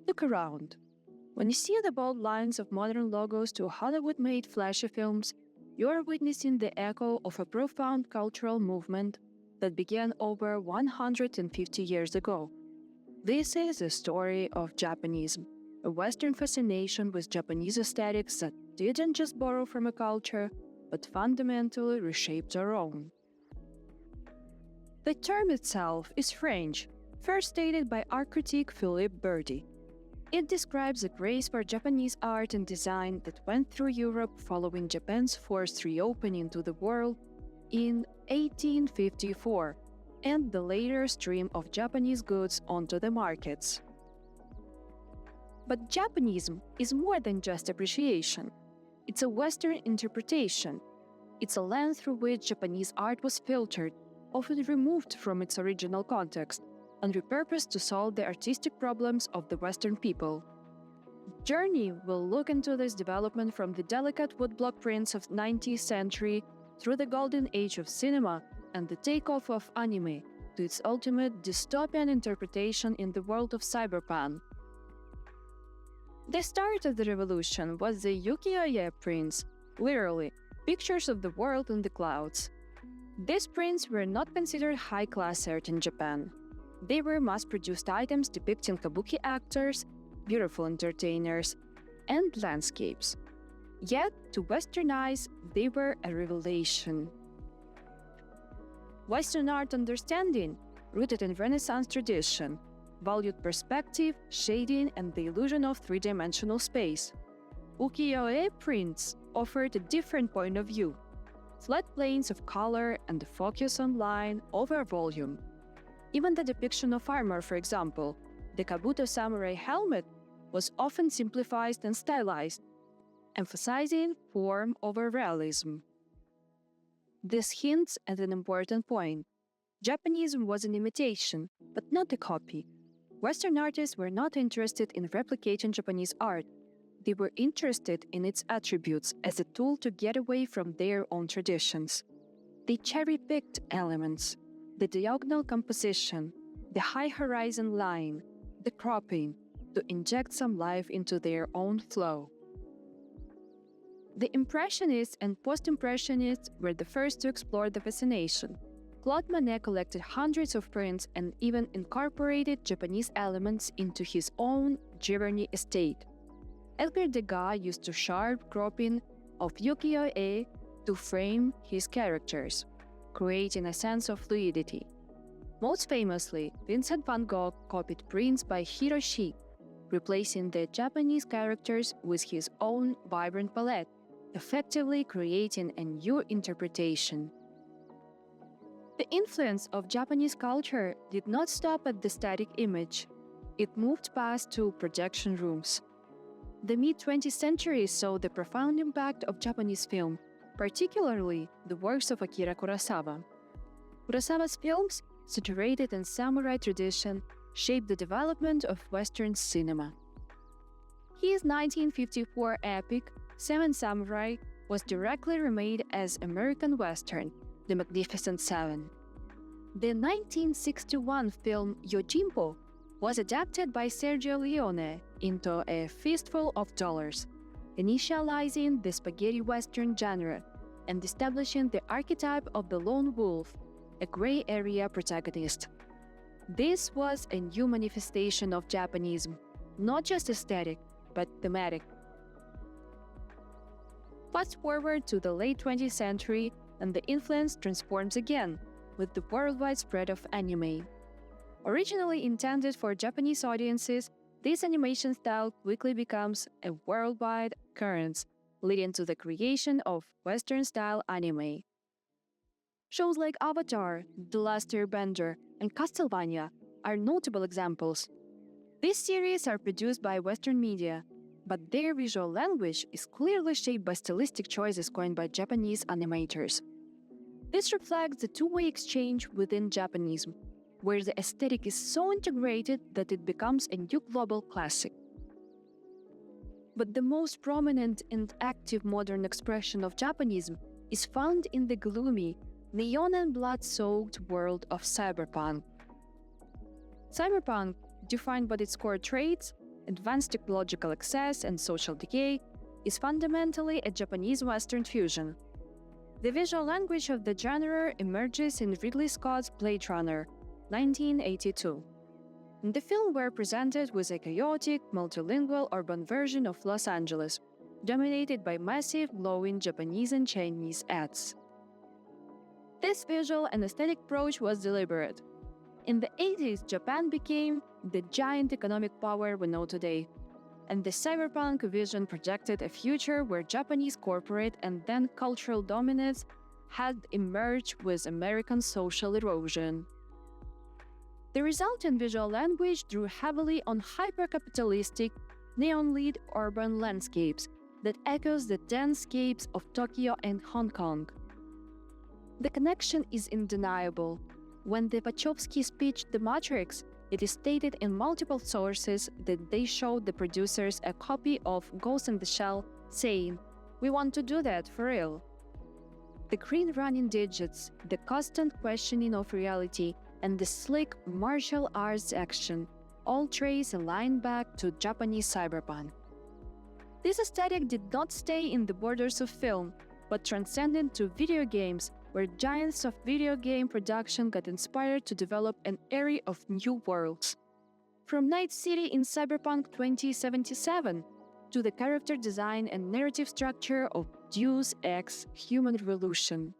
Look around. When you see the bold lines of modern logos to Hollywood-made flashy films, you are witnessing the echo of a profound cultural movement that began over 150 years ago. This is the story of Japonism, a Western fascination with Japanese aesthetics that didn't just borrow from a culture, but fundamentally reshaped our own. The term itself is French, first stated by art critic Philippe Berdy. It describes a grace for Japanese art and design that went through Europe following Japan's forced reopening to the world in 1854, and the later stream of Japanese goods onto the markets. But Japonism is more than just appreciation. It's a Western interpretation. It's a lens through which Japanese art was filtered, often removed from its original context, and repurposed to solve the artistic problems of the Western people. Journey will look into this development from the delicate woodblock prints of 19th century through the golden age of cinema and the takeoff of anime to its ultimate dystopian interpretation in the world of cyberpunk. The start of the revolution was the ukiyo-e prints, literally, pictures of the world in the clouds. These prints were not considered high-class art in Japan. They were mass-produced items depicting kabuki actors, beautiful entertainers, and landscapes. Yet, to Western eyes, they were a revelation. Western art understanding, rooted in Renaissance tradition, valued perspective, shading, and the illusion of three-dimensional space. Ukiyo-e prints offered a different point of view, flat planes of color and the focus on line over volume. Even the depiction of armor, for example, the kabuto samurai helmet, was often simplified and stylized, emphasizing form over realism. This hints at an important point. Japonism was an imitation, but not a copy. Western artists were not interested in replicating Japanese art. They were interested in its attributes as a tool to get away from their own traditions. They cherry-picked elements, the diagonal composition, the high horizon line, the cropping, to inject some life into their own flow. The Impressionists and Post-Impressionists were the first to explore the fascination. Claude Monet collected hundreds of prints and even incorporated Japanese elements into his own Giverny estate. Edgar Degas used to sharp cropping of ukiyo-e to frame his characters, creating a sense of fluidity. Most famously, Vincent van Gogh copied prints by Hiroshi, replacing the Japanese characters with his own vibrant palette, effectively creating a new interpretation. The influence of Japanese culture did not stop at the static image. It moved past to projection rooms. The mid-20th century saw the profound impact of Japanese film, particularly the works of Akira Kurosawa. Kurosawa's films, saturated in samurai tradition, shaped the development of Western cinema. His 1954 epic, Seven Samurai, was directly remade as American Western, The Magnificent Seven. The 1961 film Yojimbo was adapted by Sergio Leone into A Fistful of Dollars, initializing the spaghetti western genre and establishing the archetype of the lone wolf, a gray area protagonist. This was a new manifestation of Japanism, not just aesthetic, but thematic. Fast forward to the late 20th century, and the influence transforms again with the worldwide spread of anime. Originally intended for Japanese audiences, this animation style quickly becomes a worldwide occurrence, leading to the creation of Western-style anime. Shows like Avatar, The Last Airbender, and Castlevania are notable examples. These series are produced by Western media, but their visual language is clearly shaped by stylistic choices coined by Japanese animators. This reflects the two-way exchange within Japanism, where the aesthetic is so integrated that it becomes a new global classic. But the most prominent and active modern expression of Japanism is found in the gloomy, neon and blood-soaked world of cyberpunk. Cyberpunk, defined by its core traits, advanced technological access, and social decay, is fundamentally a Japanese Western fusion. The visual language of the genre emerges in Ridley Scott's Blade Runner, 1982. The film were presented with a chaotic, multilingual urban version of Los Angeles, dominated by massive, glowing Japanese and Chinese ads. This visual and aesthetic approach was deliberate. In the 80s, Japan became the giant economic power we know today, and the cyberpunk vision projected a future where Japanese corporate and then cultural dominance had emerged with American social erosion. The resultant visual language drew heavily on hyper-capitalistic, neon-lit urban landscapes that echoes the denscapes of Tokyo and Hong Kong. The connection is undeniable. When the Wachowskis pitched The Matrix, it is stated in multiple sources that they showed the producers a copy of Ghost in the Shell, saying, "We want to do that for real." The green running digits, the constant questioning of reality, and the slick martial arts action all trace a line back to Japanese cyberpunk. This aesthetic did not stay in the borders of film, but transcended to video games, where giants of video game production got inspired to develop an array of new worlds. From Night City in Cyberpunk 2077 to the character design and narrative structure of Deus Ex Human Revolution.